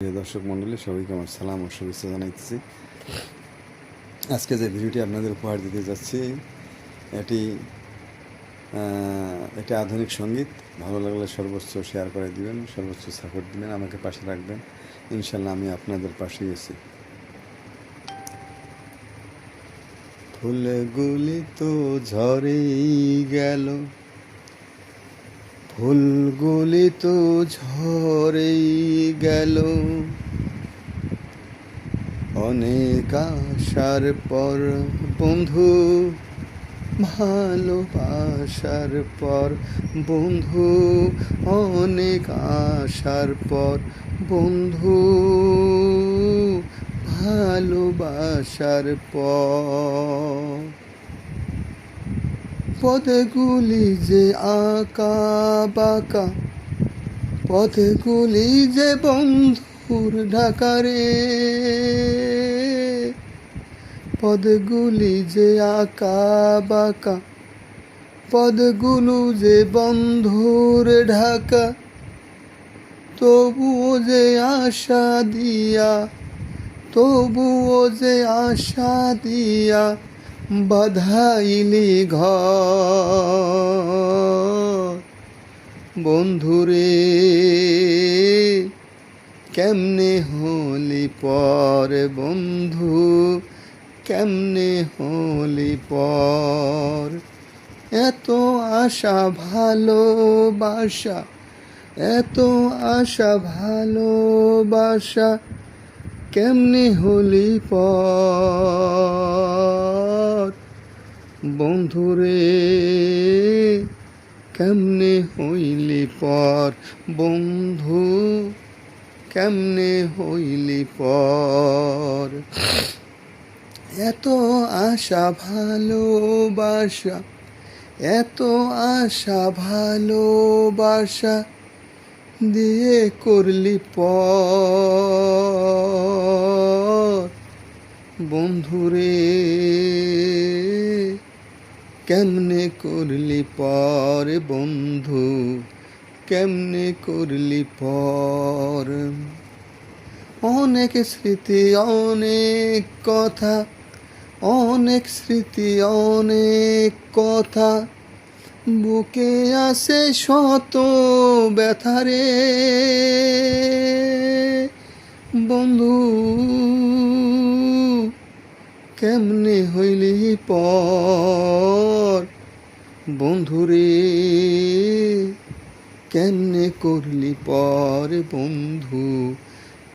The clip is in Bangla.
প্রিয় দর্শক মণ্ডলী, সবাইকে আমার সালাম ও শুভেচ্ছা জানাইতেছি। আজকে যে ভিডিওটি আপনাদের উপহার দিতে যাচ্ছি, এটি একটি আধুনিক সঙ্গীত। ভালো লাগলে সর্বোচ্চ শেয়ার করে দিবেন, সর্বোচ্চ সাপোর্ট দিবেন, আমাকে পাশে রাখবেন। ইনশাল্লাহ আমি আপনাদের পাশেই আছি। ফুলগুলি তো ঝরেই গেল, ফুলগুলি তো ঝরেই গেল, অনেক আশার পর বন্ধু, ভালোবাসার পর বন্ধু, অনেক আশার পর বন্ধু, ভালোবাসার পর পথগুলি যে আঁকা বাঁকা, পথগুলি যে বন্ধুর ঢাকারে, পদগুলি যে আঁকা বাঁকা, পদগুলো যে বন্ধুর ঢাকা, তবুও যে আশা দিয়া, তবুও যে আশা দিয়া বাধাইলি ঘর। বন্ধুরে কেমনে হলি পর বন্ধু, কেমনে হলি পর। এত আশা ভালোবাসা, এত আশা ভালোবাসা, কেমনে হলি পর। বন্ধুরে কেমনে হইলি পর বন্ধু, কেমনে হইলি পর। এত আশা ভালোবাসা, এত আশা ভালোবাসা দিয়ে করলি পর। বন্ধুরে কেমনে করলি পর বন্ধু, কেমনে করলি পর। অনেক স্মৃতি, অনেক কথা, অনেক স্মৃতি, অনেক কথা, বুকে আসে শত ব্যথারে। বন্ধু কেমনে হইলি পর। বন্ধুরে কেমনে করলি পর বন্ধু,